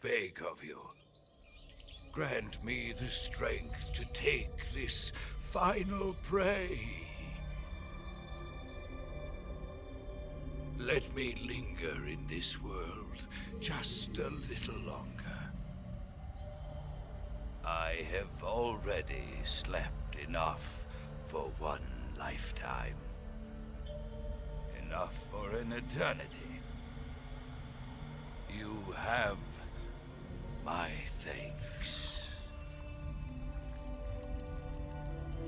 beg of you. Grant me the strength to take this final prey. Let me linger in this world just a little longer. I have already slept enough for one lifetime. Enough for an eternity. You have my thanks.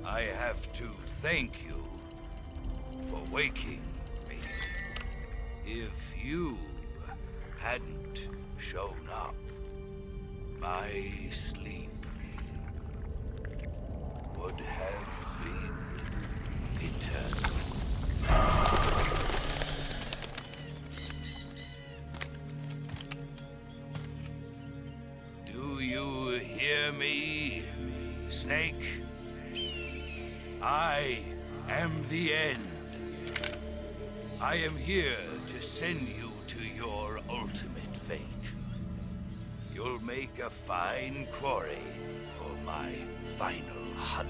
I have to thank you for waking me. If you hadn't shown up, my sleep would have been eternal. Do you hear me, Snake? I am the end. I am here to send you to your ultimate fate. You'll make a fine quarry for my final hunt.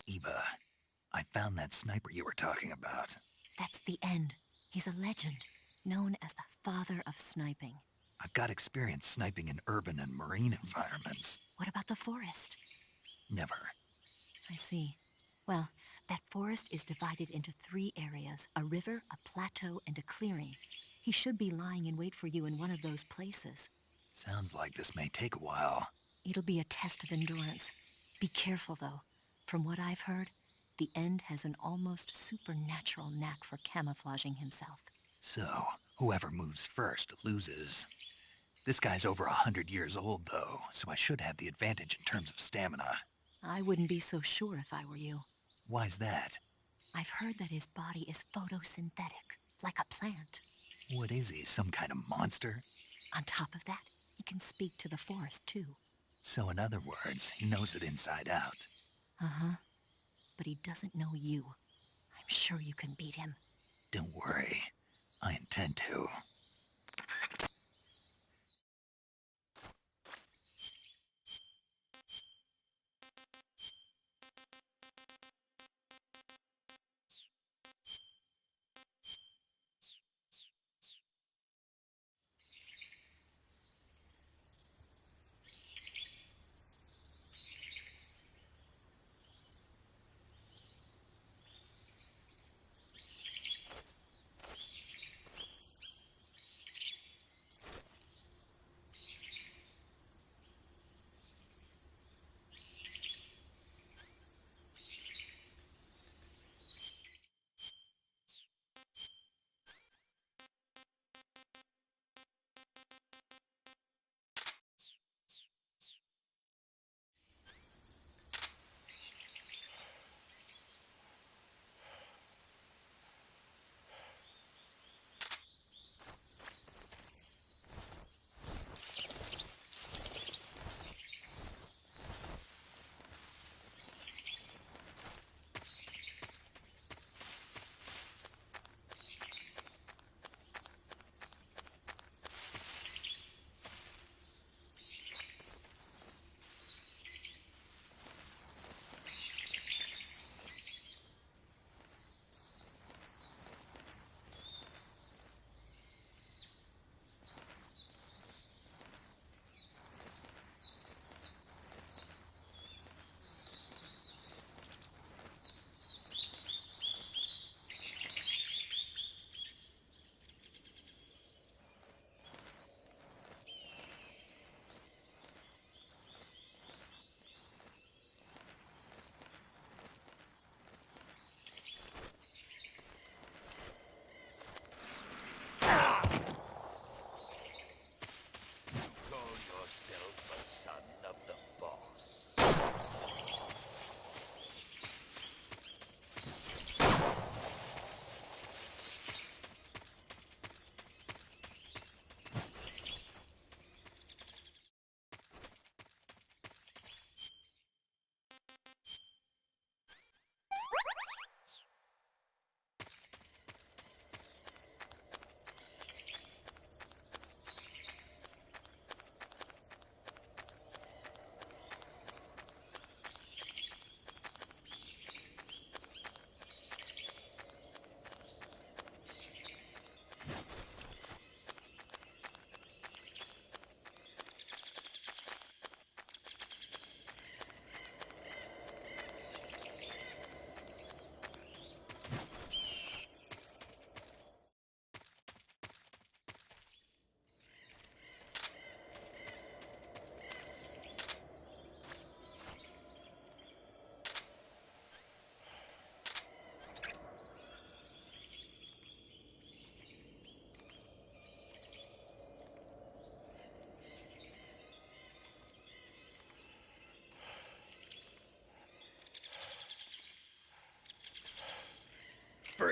Eva, I found that sniper you were talking about. That's the end. He's a legend, known as the father of sniping. I've got experience sniping in urban and marine environments. What about the forest? Never. I see. Well, that forest is divided into 3 areas, a river, a plateau, and a clearing. He should be lying in wait for you in one of those places. Sounds like this may take a while. It'll be a test of endurance. Be careful, though. From what I've heard, the End has an almost supernatural knack for camouflaging himself. So, whoever moves first loses. This guy's over 100 years old, though, so I should have the advantage in terms of stamina. I wouldn't be so sure if I were you. Why's that? I've heard that his body is photosynthetic, like a plant. What is he, some kind of monster? On top of that, he can speak to the forest, too. So in other words, he knows it inside out. Uh-huh. But he doesn't know you. I'm sure you can beat him. Don't worry. I intend to.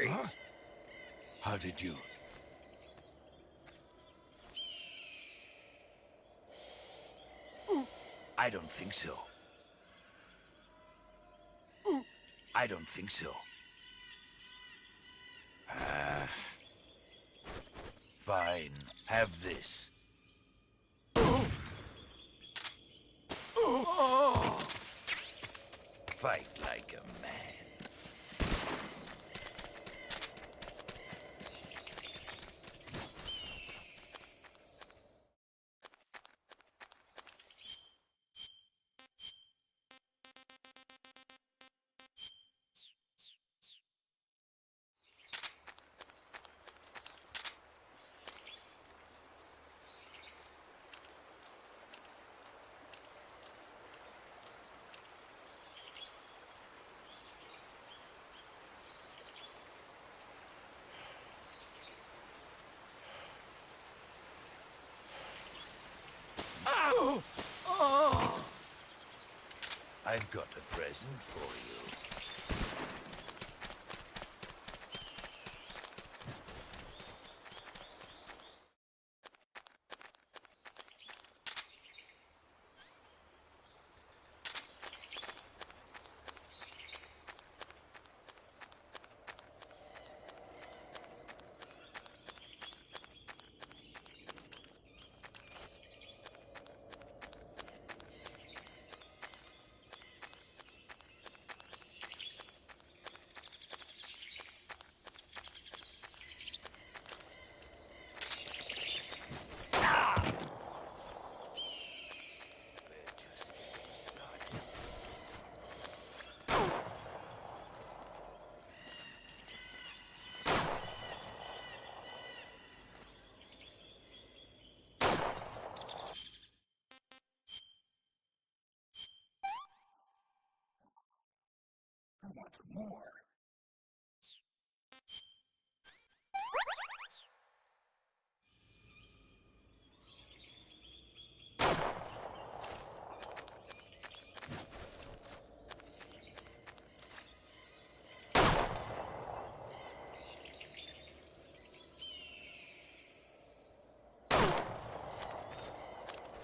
Huh? How did you... I don't think so. I don't think so. Fine. Have this. Fight like a man. I've got a present for you.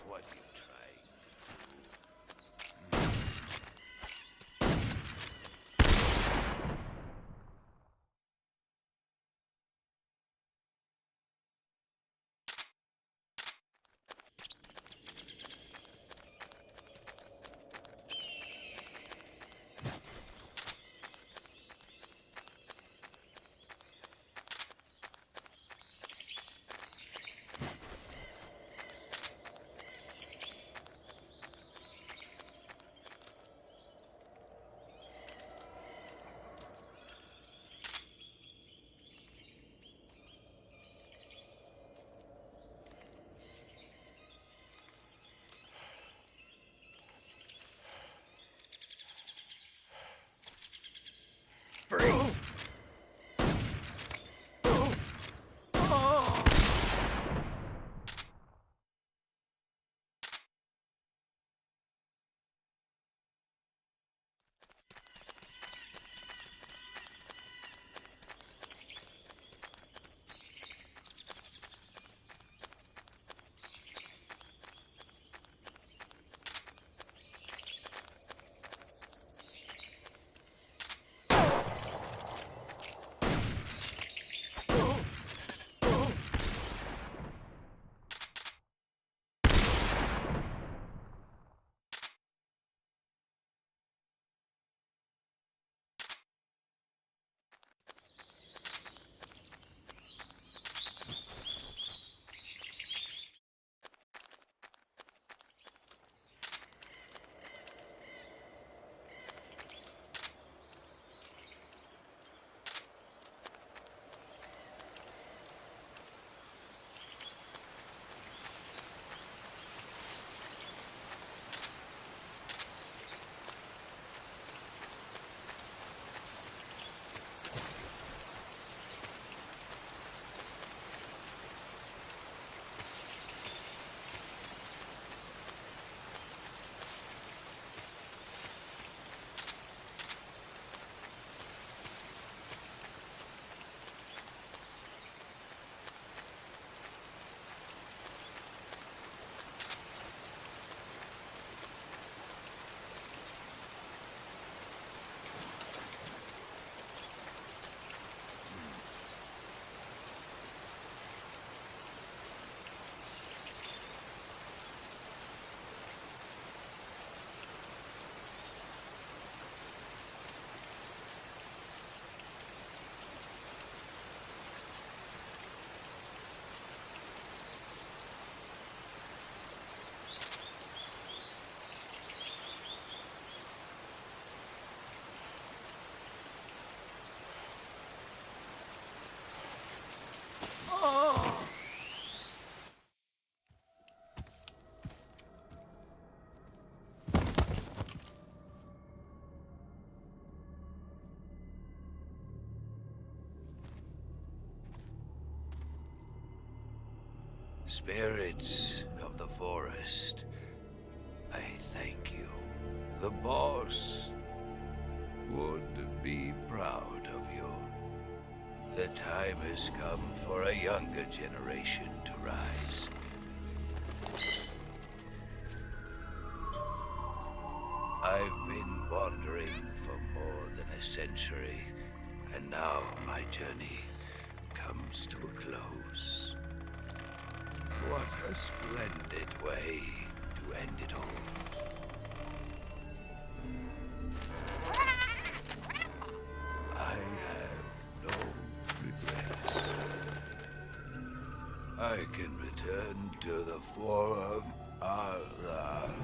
What are you trying to do? Spirits of the forest, I thank you. The boss would be proud of you. The time has come for a younger generation to rise. I've been wandering for more than a century, and now my journey comes to a close. What a splendid way to end it all. I have no regrets. I can return to the Forum Allah.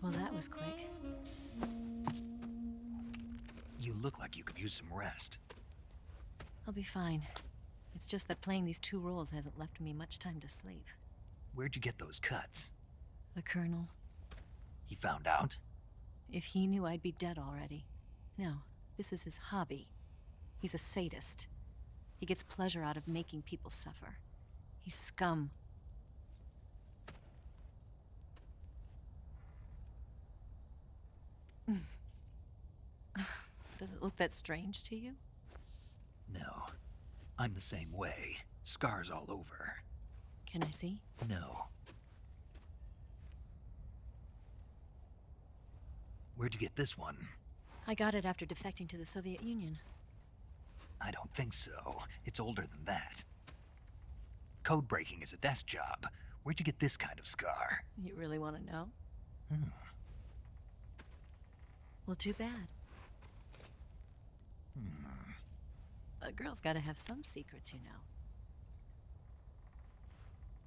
Well, that was quick. You look like you could use some rest. I'll be fine. It's just that playing these two roles hasn't left me much time to sleep. Where'd you get those cuts? The Colonel, He found out? if he knew, I'd be dead already. No, this is his hobby. He's a sadist. He gets pleasure out of making people suffer. He's scum. Does it look that strange to you? No. I'm the same way. Scars all over. Can I see? No. Where'd you get this one? I got it after defecting to the Soviet Union. I don't think so. It's older than that. Code breaking is a desk job. Where'd you get this kind of scar? You really want to know? Hmm. Well, too bad. A girl's gotta have some secrets, you know.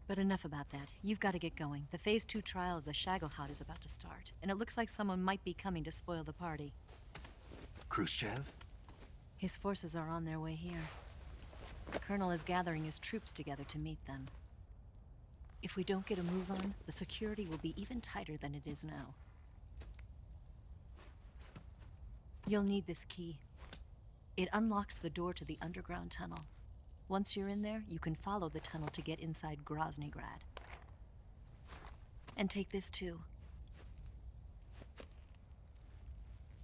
But enough about that. You've got to get going. The Phase 2 trial of the Shagohod is about to start, and it looks like someone might be coming to spoil the party. Khrushchev? His forces are on their way here. The Colonel is gathering his troops together to meet them. If we don't get a move on, the security will be even tighter than it is now. You'll need this key. It unlocks the door to the underground tunnel. Once you're in there, you can follow the tunnel to get inside Groznygrad. And take this too.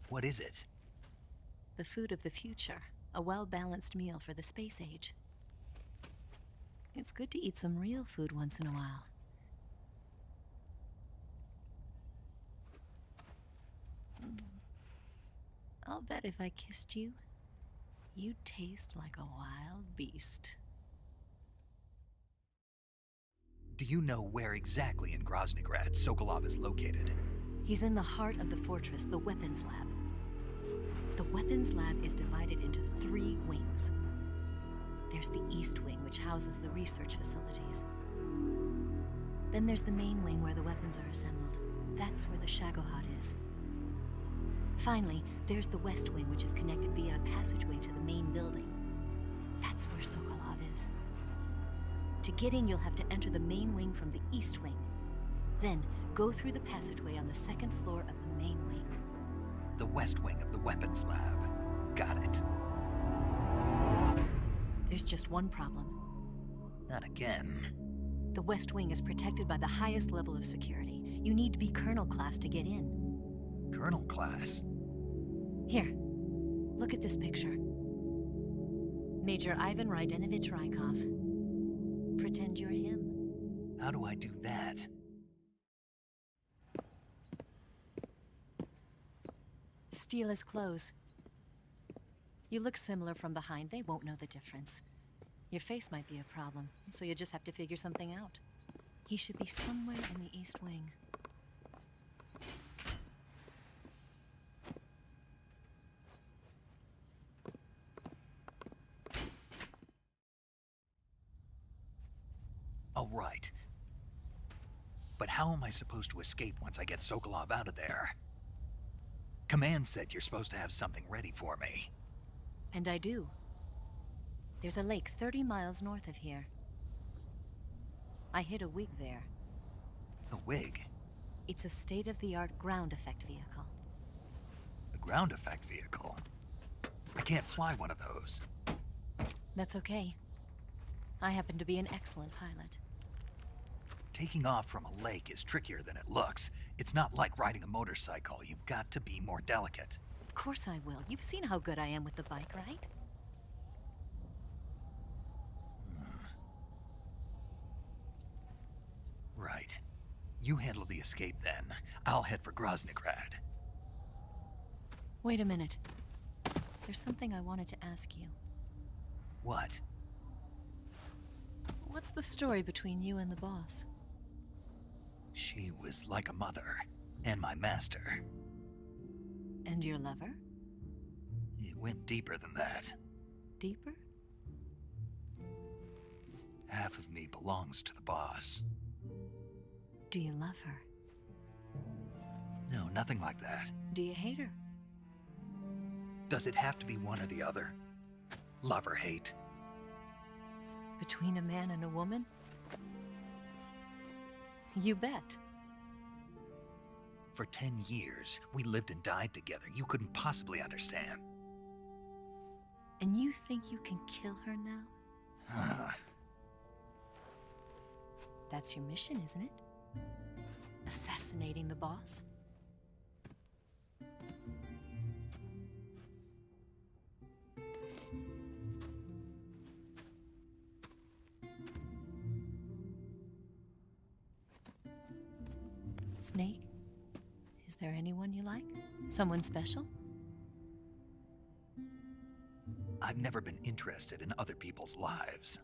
What is it? The food of the future. A well-balanced meal for the space age. It's good to eat some real food once in a while. I'll bet if I kissed you, you'd taste like a wild beast. Do you know where exactly in Groznygrad Sokolov is located? He's in the heart of the fortress, the weapons lab. The weapons lab is divided into 3 wings. There's the East Wing, which houses the research facilities. Then there's the main wing where the weapons are assembled. That's where the Shagohod is. Finally, there's the West Wing, which is connected via a passageway to the main building. That's where Sokolov is. To get in, you'll have to enter the main wing from the East Wing. Then, go through the passageway on the 2nd floor of the main wing. The West Wing of the weapons lab. Got it. There's just one problem. Not again. The West Wing is protected by the highest level of security. You need to be Colonel class to get in. Colonel class? Here, look at this picture. Major Ivan Rydenovich Rykov. Pretend you're him. How do I do that? Steal his clothes. You look similar from behind. They won't know the difference. Your face might be a problem, so you just have to figure something out. He should be somewhere in the East Wing. All right. But how am I supposed to escape once I get Sokolov out of there? Command said you're supposed to have something ready for me. And I do. There's a lake 30 miles north of here. I hid a wig there. A wig? It's a state-of-the-art ground effect vehicle. A ground effect vehicle? I can't fly one of those. That's okay. I happen to be an excellent pilot. Taking off from a lake is trickier than it looks. It's not like riding a motorcycle. You've got to be more delicate. Of course I will. You've seen how good I am with the bike, right? Right. You handle the escape then. I'll head for Groznygrad. Wait a minute. There's something I wanted to ask you. What? What's the story between you and the boss? She was like a mother, and my master. And your lover? It went deeper than that. Deeper? Half of me belongs to the boss. Do you love her? No, nothing like that. Do you hate her? Does it have to be one or the other? Love or hate? Between a man and a woman? You bet. For 10 years, we lived and died together. You couldn't possibly understand. And you think you can kill her now? That's your mission, isn't it? Assassinating the boss? Snake? Is there anyone you like? Someone special? I've never been interested in other people's lives.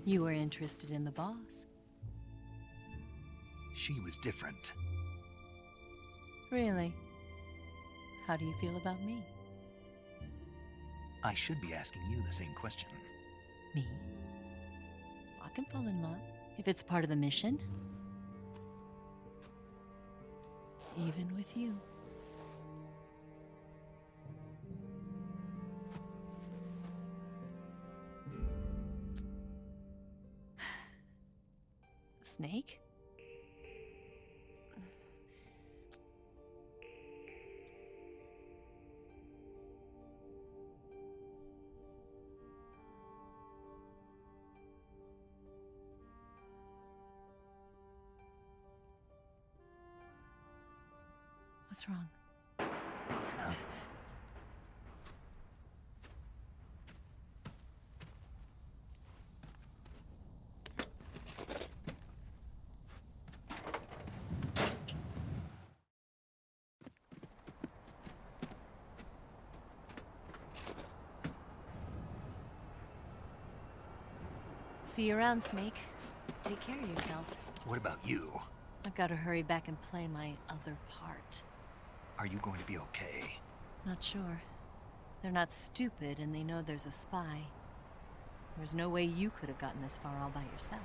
You were interested in the boss. She was different. Really? How do you feel about me? I should be asking you the same question. Me? I can fall in love if it's part of the mission. Even with you. Snake? What's wrong? See you around, Snake. Take care of yourself. What about you? I've got to hurry back and play my other part. Are you going to be okay? Not sure. They're not stupid, and they know there's a spy. There's no way you could have gotten this far all by yourself.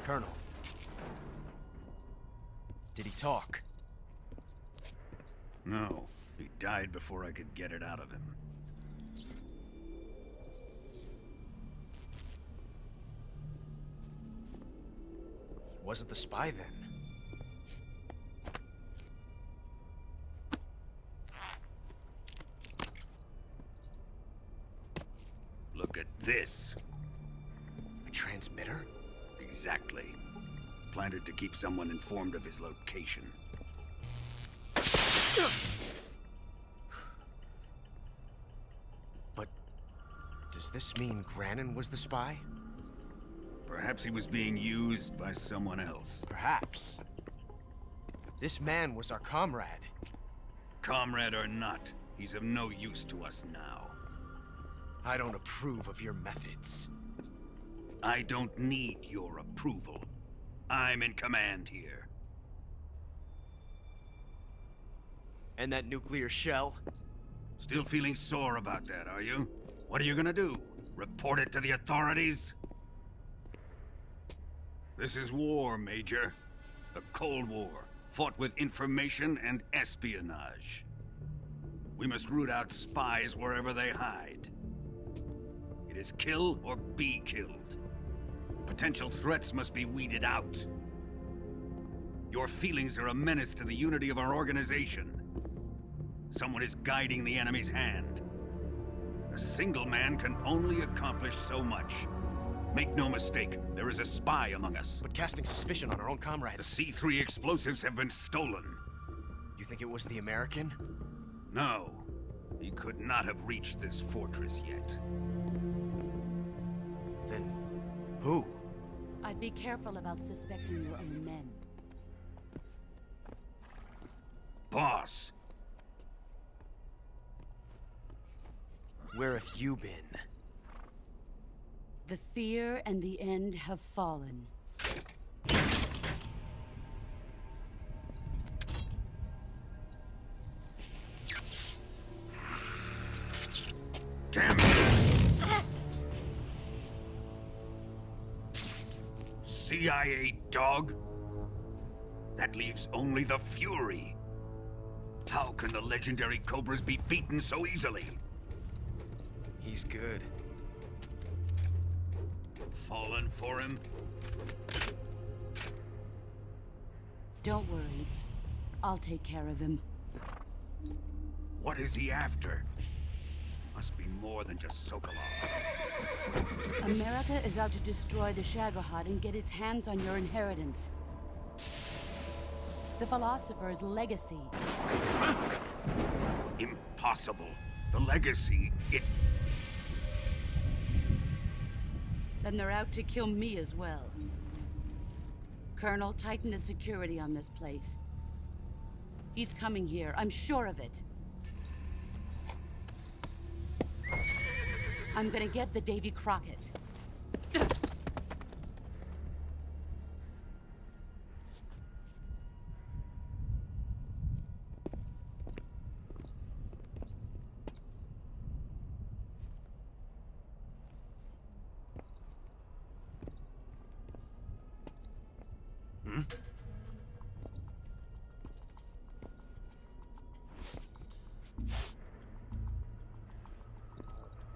Colonel. Did he talk? No. He died before I could get it out of him. Wasn't the spy then? Look at this. A transmitter? Exactly. Planted to keep someone informed of his location. But does this mean Granin was the spy? Perhaps he was being used by someone else. Perhaps. This man was our comrade. Comrade or not, he's of no use to us now. I don't approve of your methods. I don't need your approval. I'm in command here. And that nuclear shell? Still feeling sore about that, are you? What are you gonna do? Report it to the authorities? This is war, Major. A Cold War, fought with information and espionage. We must root out spies wherever they hide. It is kill or be killed. Potential threats must be weeded out. Your feelings are a menace to the unity of our organization. Someone is guiding the enemy's hand. A single man can only accomplish so much. Make no mistake, there is a spy among us. But casting suspicion on our own The comrades. C3 explosives have been stolen. You think it was the American? No, he could not have reached this fortress yet. Then Who? I'd be careful about suspecting your own men. Boss! Where have you been? The fear and the end have fallen. Damn it! CIA dog? That leaves only the Fury. How can the legendary Cobras be beaten so easily? He's good. Fallen for him? Don't worry. I'll take care of him. What is he after? Must be more than just Sokolov. America is out to destroy the Shagohod and get its hands on your inheritance. The Philosopher's legacy. Huh? Impossible. The legacy, Then they're out to kill me as well. Colonel, tighten the security on this place. He's coming here, I'm sure of it. I'm gonna get the Davy Crockett.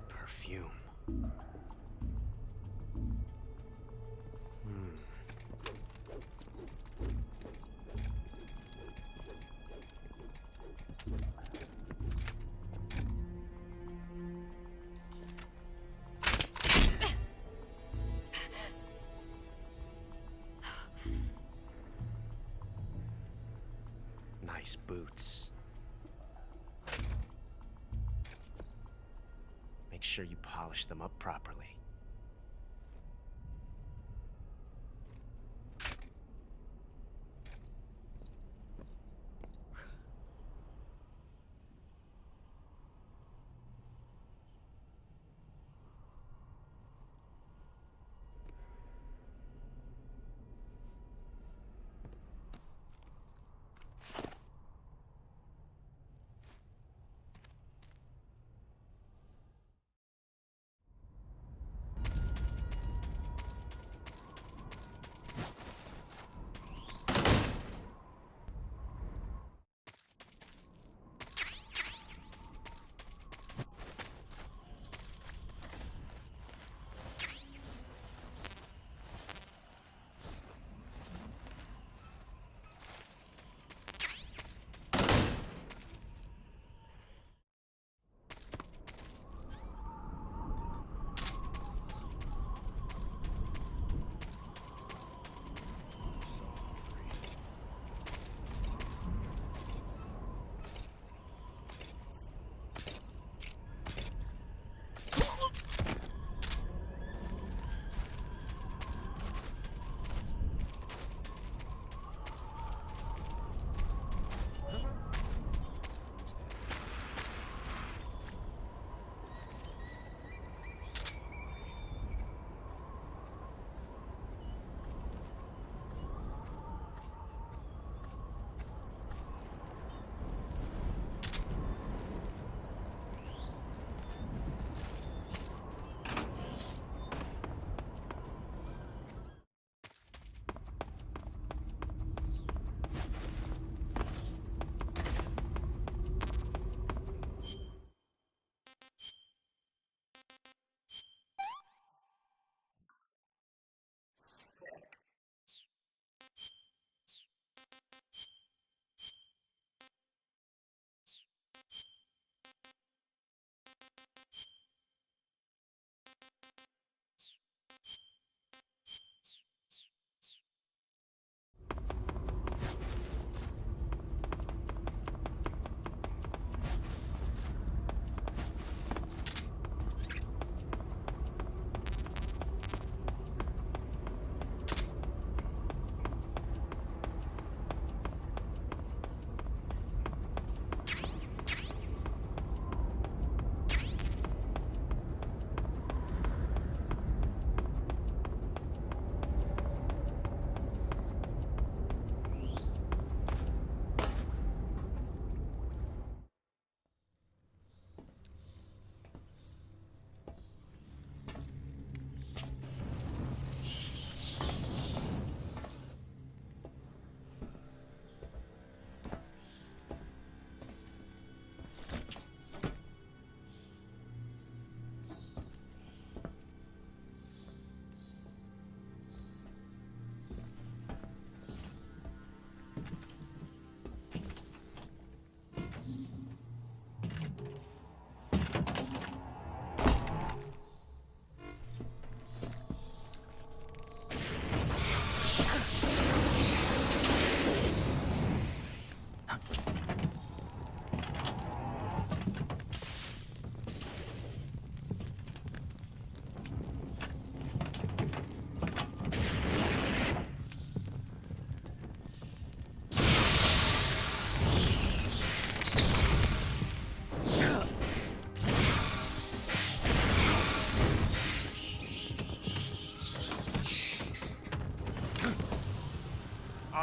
Perfume. Nice boots. Make sure you polish them up properly.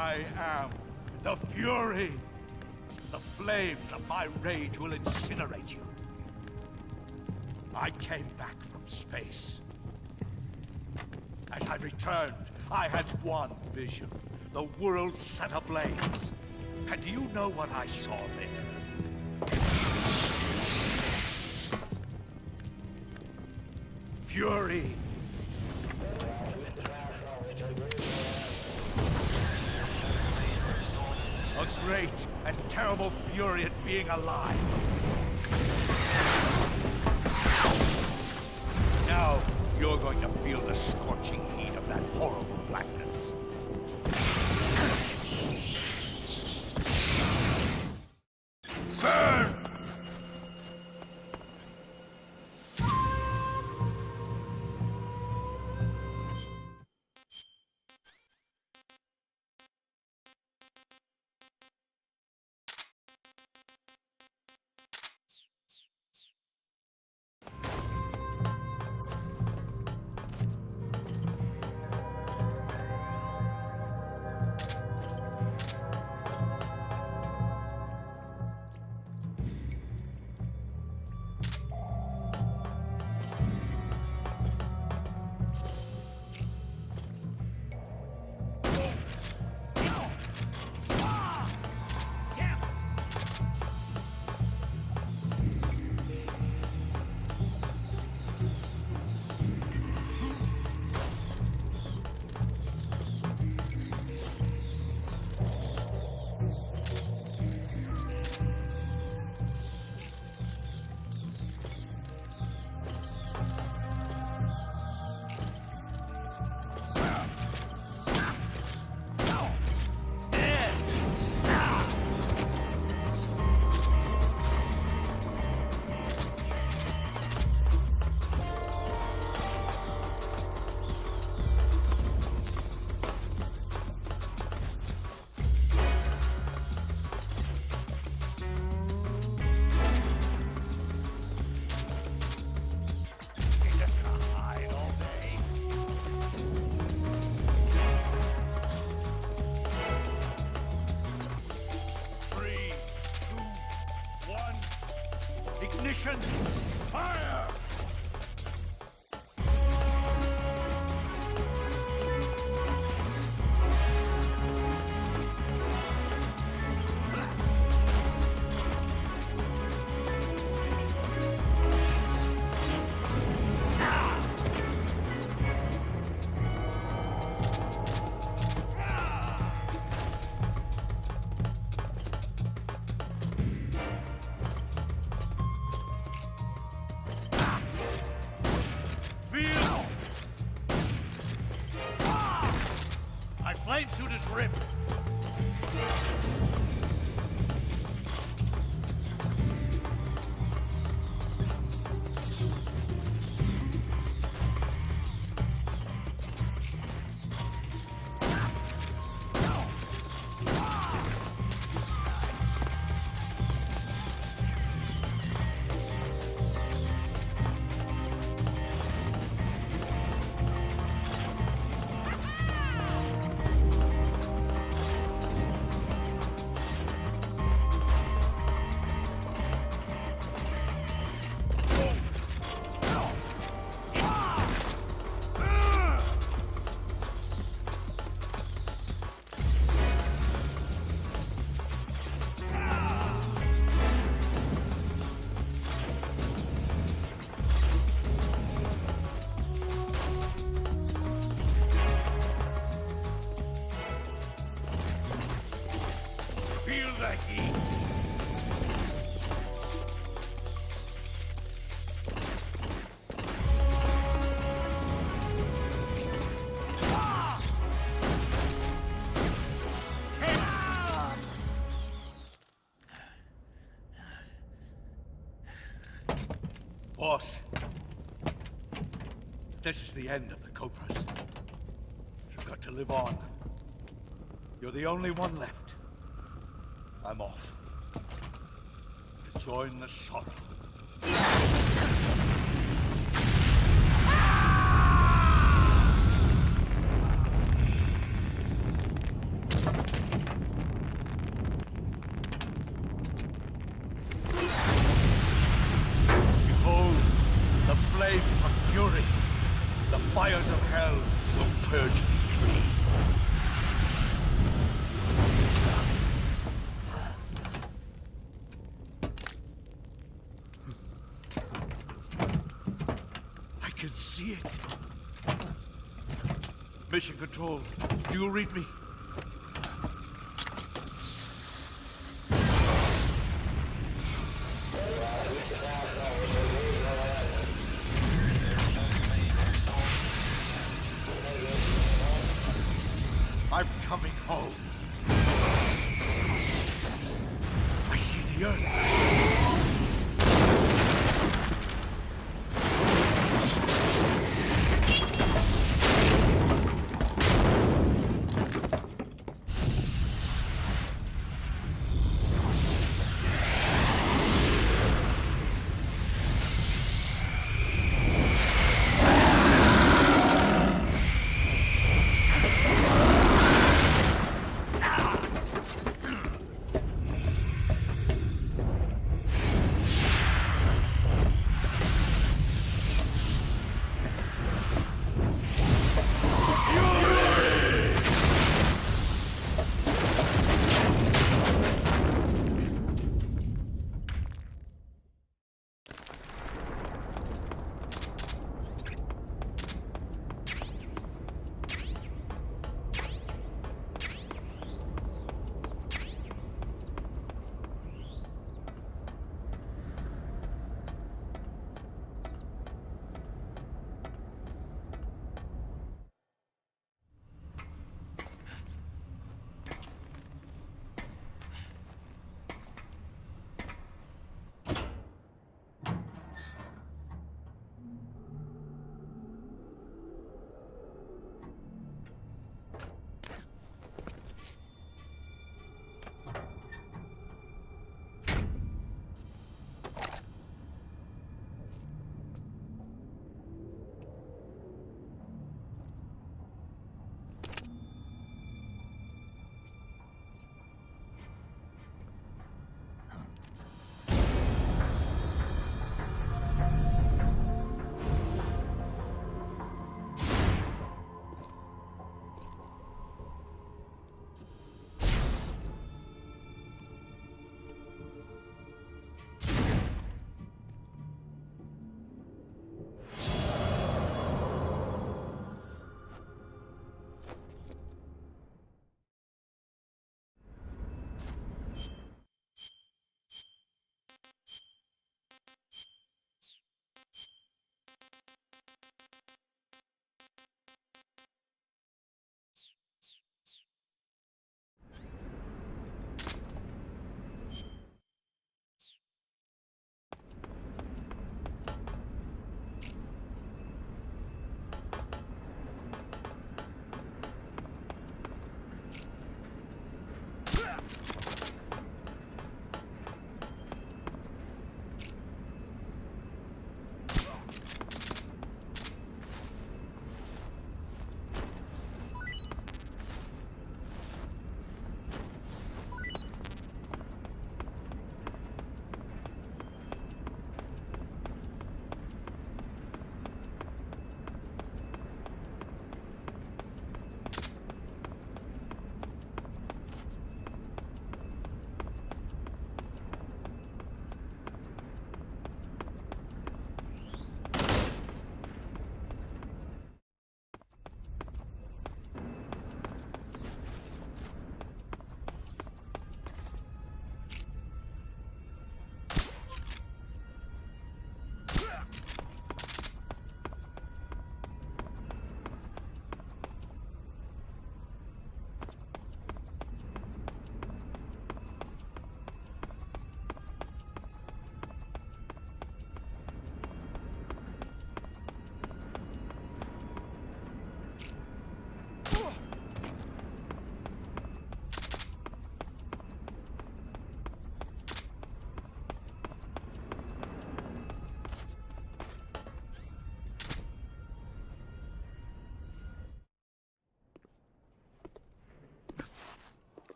I am the Fury. The flames of my rage will incinerate you. I came back from space. As I returned, I had one vision. The world set ablaze. And do you know what I saw there? Fury. A great and terrible fury at being alive. Now, you're going to feel the scorching heat of that horrible blackness. Burn! Ignition! Fire! My flame suit is ripped. Feel the heat. Boss, this is the end of the Cobras. You've got to live on. You're the only one left. I'm off. To join the sorrow. fury. The fires of hell will purge me clean. I can see it. Mission Control, do you read me? I'm coming home. I see the earth.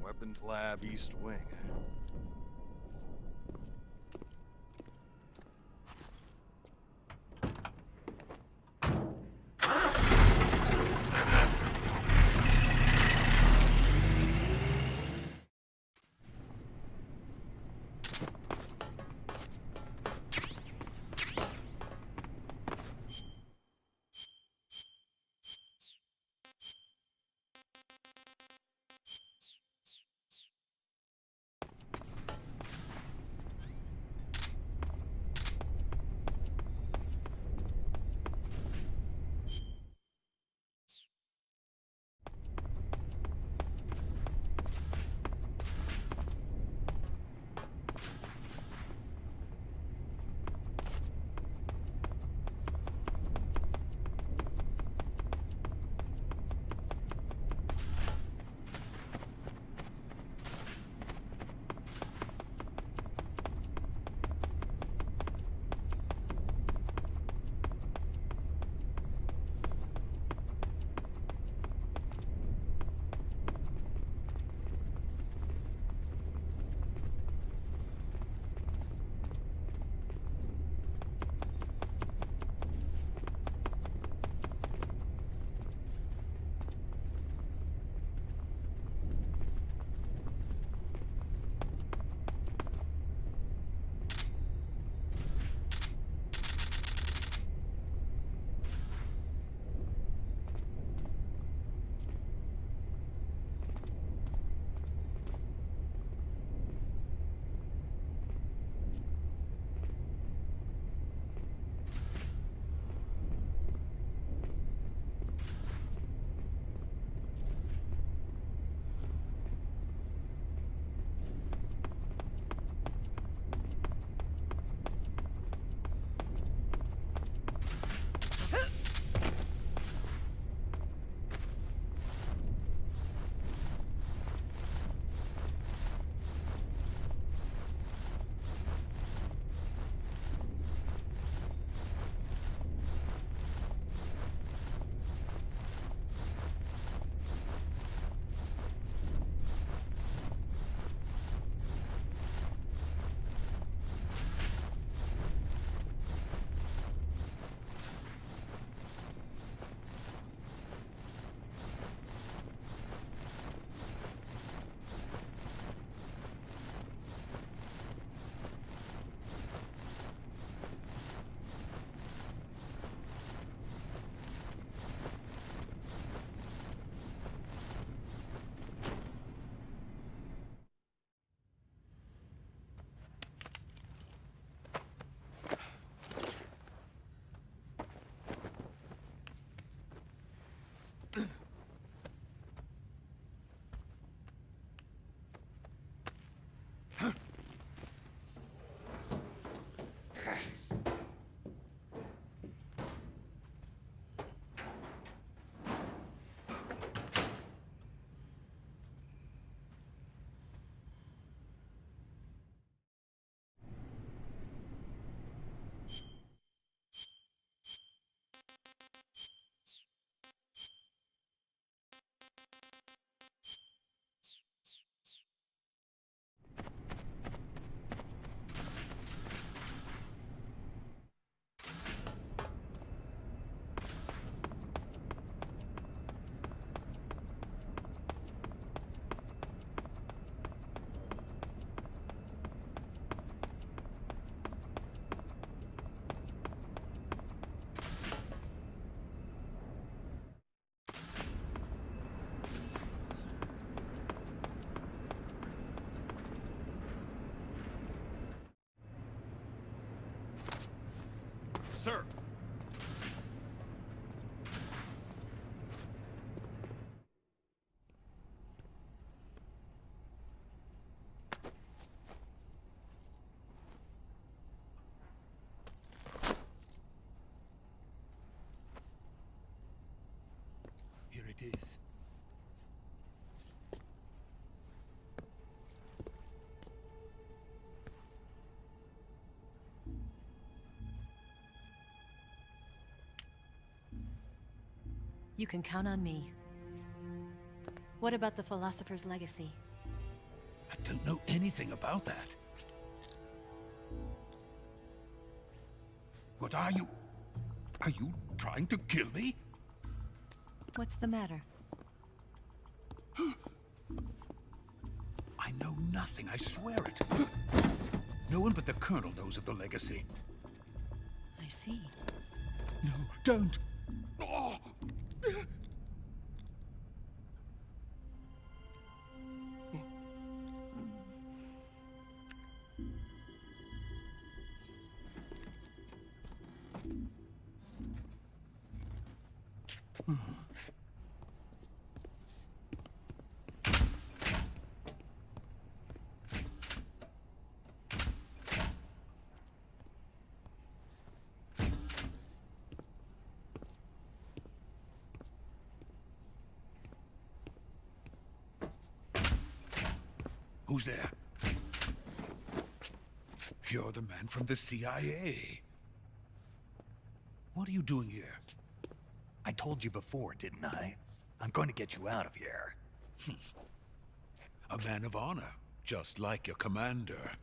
Weapons Lab East Wing. sir. Here it is. You can count on me. What about the Philosopher's Legacy? I don't know anything about that. What are you? Are you trying to kill me? What's the matter? I know nothing, I swear it. No one but the Colonel knows of the legacy. I see. No, don't! Oh. Who's there? You're the man from the CIA. What are you doing here? I told you before, didn't I? I'm going to get you out of here. A man of honor, just like your commander.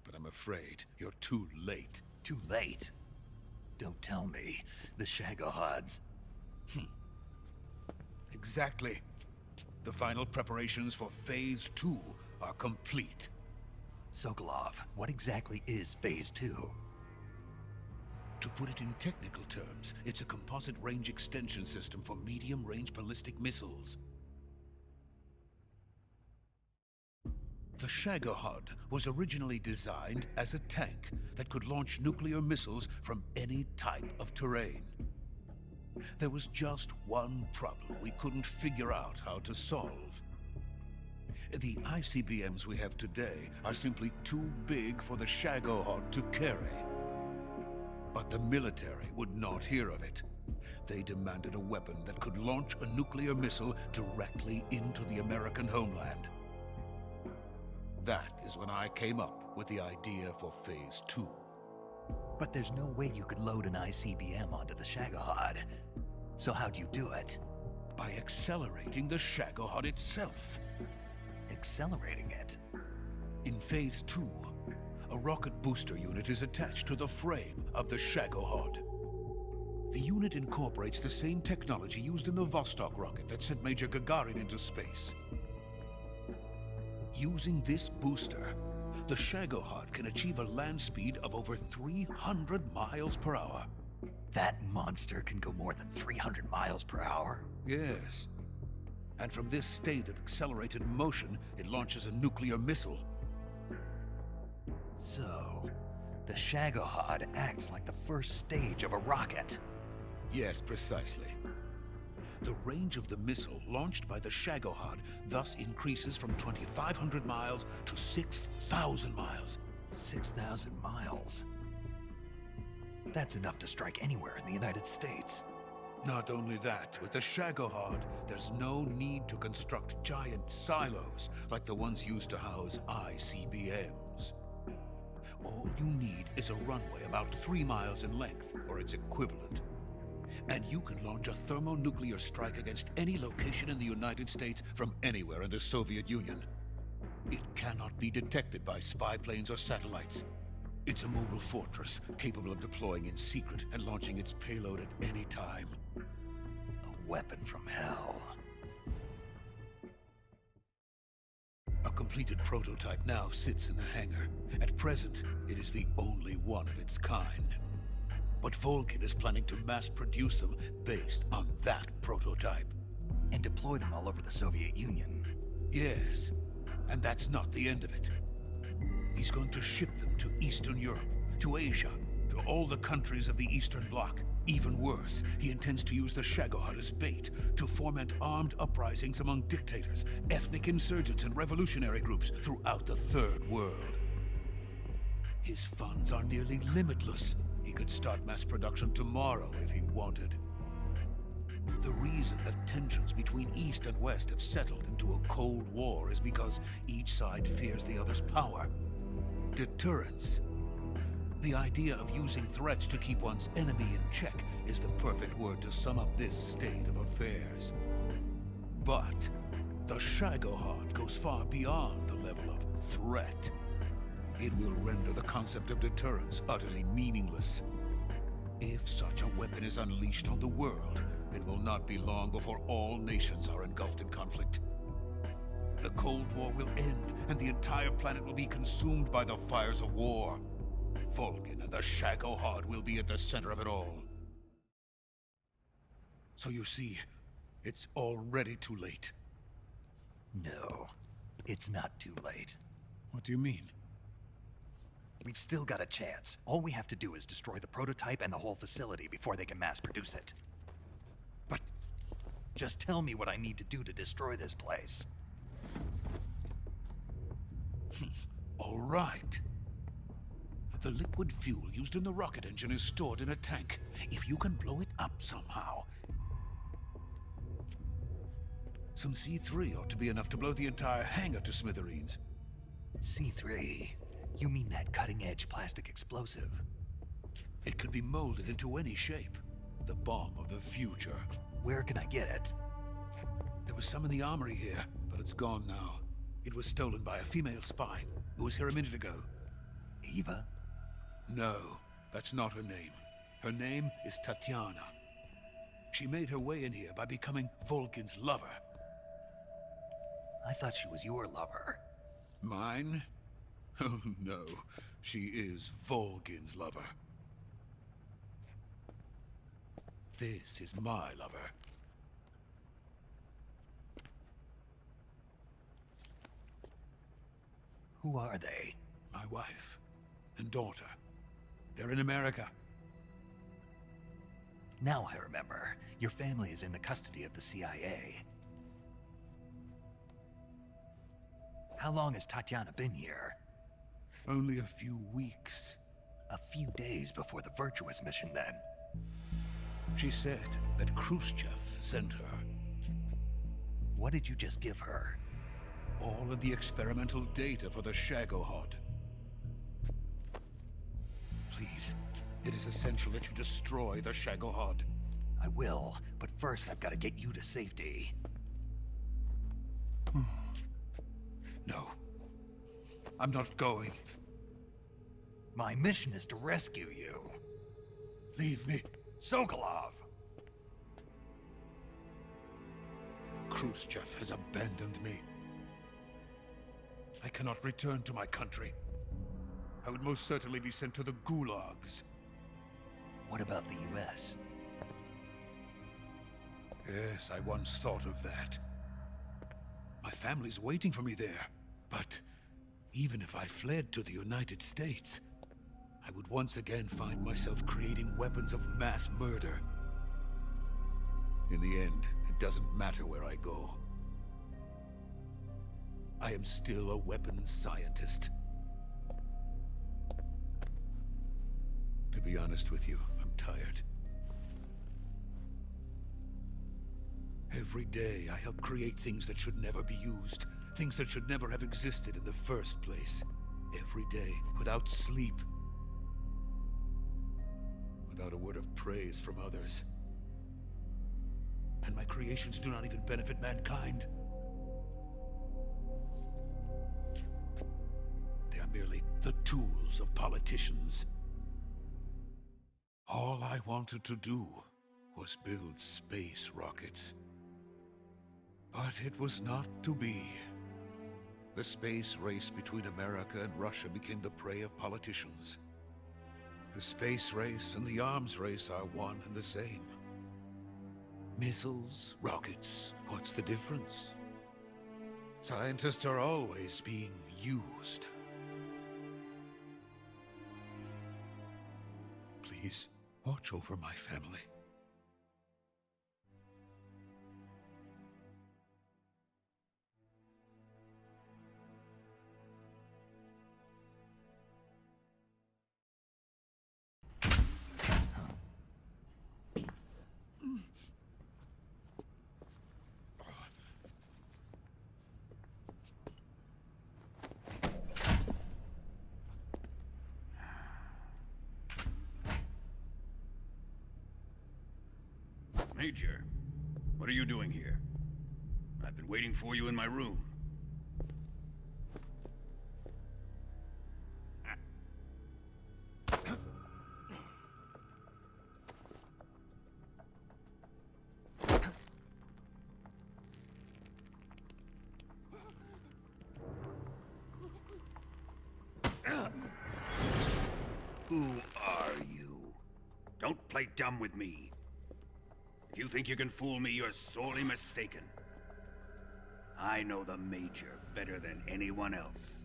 But I'm afraid you're too late. Too late? Don't tell me. The Shagohods. Exactly. The final preparations for Phase 2 are complete. Sokolov, what exactly is Phase 2? To put it in technical terms, it's a composite range extension system for medium-range ballistic missiles. The Shagohod was originally designed as a tank that could launch nuclear missiles from any type of terrain. There was just one problem we couldn't figure out how to solve. The ICBMs we have today are simply too big for the Shagohod to carry. But the military would not hear of it. They demanded a weapon that could launch a nuclear missile directly into the American homeland. That is when I came up with the idea for Phase 2. But there's no way you could load an ICBM onto the Shagohod. So how'd you do it? By accelerating the Shagohod itself. Accelerating it? In Phase 2, a rocket booster unit is attached to the frame of the Shagohod. The unit incorporates the same technology used in the Vostok rocket that sent Major Gagarin into space. Using this booster, the Shagohod can achieve a land speed of over 300 miles per hour. That monster can go more than 300 miles per hour? Yes. And from this state of accelerated motion, it launches a nuclear missile. So, the Shagohod acts like the first stage of a rocket. Yes, precisely. The range of the missile launched by the Shagohod thus increases from 2,500 miles to 6,000 miles. 6,000 miles? That's enough to strike anywhere in the United States. Not only that, with the Shagohod, there's no need to construct giant silos like the ones used to house ICBMs. All you need is a runway about 3 miles in length, or its equivalent. And you can launch a thermonuclear strike against any location in the United States from anywhere in the Soviet Union. It cannot be detected by spy planes or satellites. It's a mobile fortress, capable of deploying in secret and launching its payload at any time. A weapon from hell. A completed prototype now sits in the hangar. At present, it is the only one of its kind. But Volgin is planning to mass-produce them based on that prototype. And deploy them all over the Soviet Union. Yes, and that's not the end of it. He's going to ship them to Eastern Europe, to Asia, to all the countries of the Eastern Bloc. Even worse, he intends to use the Shagohod as bait to foment armed uprisings among dictators, ethnic insurgents, and revolutionary groups throughout the Third World. His funds are nearly limitless. He could start mass production tomorrow if he wanted. The reason that tensions between East and West have settled into a Cold War is because each side fears the other's power. Deterrence. The idea of using threats to keep one's enemy in check is the perfect word to sum up this state of affairs. But the Shagohod goes far beyond the level of threat. It will render the concept of deterrence utterly meaningless. If such a weapon is unleashed on the world, it will not be long before all nations are engulfed in conflict. The Cold War will end, and the entire planet will be consumed by the fires of war. Vulcan and the Shagohod will be at the center of it all. So you see, it's already too late. No, it's not too late. What do you mean? We've still got a chance. All we have to do is destroy the prototype and the whole facility before they can mass produce it. But just tell me what I need to do to destroy this place. All right. The liquid fuel used in the rocket engine is stored in a tank. If you can blow it up somehow... Some C3 ought to be enough to blow the entire hangar to smithereens. C3? You mean that cutting-edge plastic explosive? It could be molded into any shape. The bomb of the future. Where can I get it? There was some in the armory here, but it's gone now. It was stolen by a female spy who was here a minute ago. Eva? No, that's not her name. Her name is Tatiana. She made her way in here by becoming Vulcan's lover. I thought she was your lover. Mine? Oh no, she is Vulcan's lover. This is my lover. Who are they? My wife and daughter. They're in America. Now I remember. Your family is in the custody of the CIA. How long has Tatiana been here? Only a few weeks. A few days before the Virtuous mission, then. She said that Khrushchev sent her. What did you just give her? All of the experimental data for the Shagohod. Please, it is essential that you destroy the Shagohod. I will, but first I've got to get you to safety. No. I'm not going. My mission is to rescue you. Leave me. Sokolov! Khrushchev has abandoned me. I cannot return to my country. I would most certainly be sent to the gulags. What about the US? Yes, I once thought of that. My family's waiting for me there. But even if I fled to the United States, I would once again find myself creating weapons of mass murder. In the end, it doesn't matter where I go. I am still a weapons scientist. To be honest with you, I'm tired. Every day, I help create things that should never be used. Things that should never have existed in the first place. Every day, without sleep. Without a word of praise from others. And my creations do not even benefit mankind. They are merely the tools of politicians. All I wanted to do was build space rockets. But it was not to be. The space race between America and Russia became the prey of politicians. The space race and the arms race are one and the same. Missiles, rockets, what's the difference? Scientists are always being used. Please, watch over my family. Major, what are you doing here? I've been waiting for you in my room. Who are you? Don't play dumb with me. If you think you can fool me, you're sorely mistaken. I know the Major better than anyone else.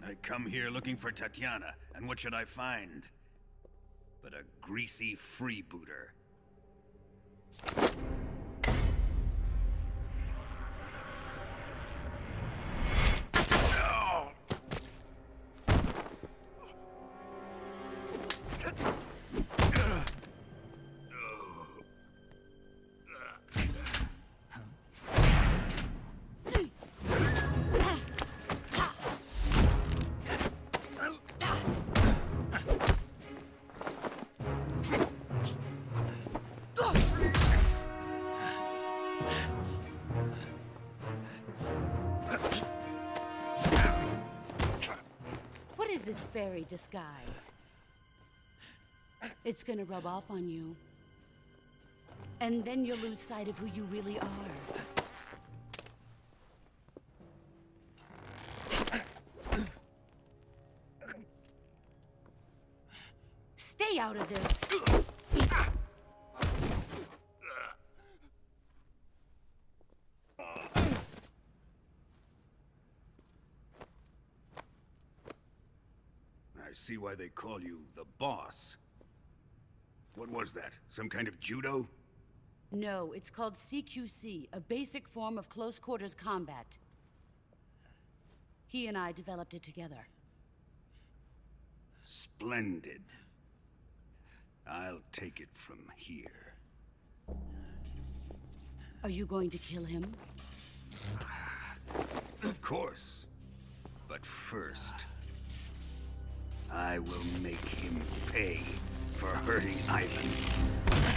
I come here looking for Tatiana, and what should I find? But a greasy freebooter. What is this fairy disguise? It's gonna rub off on you. And then you'll lose sight of who you really are. Stay out of this! I see why they call you the boss. What was that? Some kind of judo? No, it's called CQC, a basic form of close-quarters combat. He and I developed it together. Splendid. I'll take it from here. Are you going to kill him? Of course. But first, I will make him pay for hurting Ivan.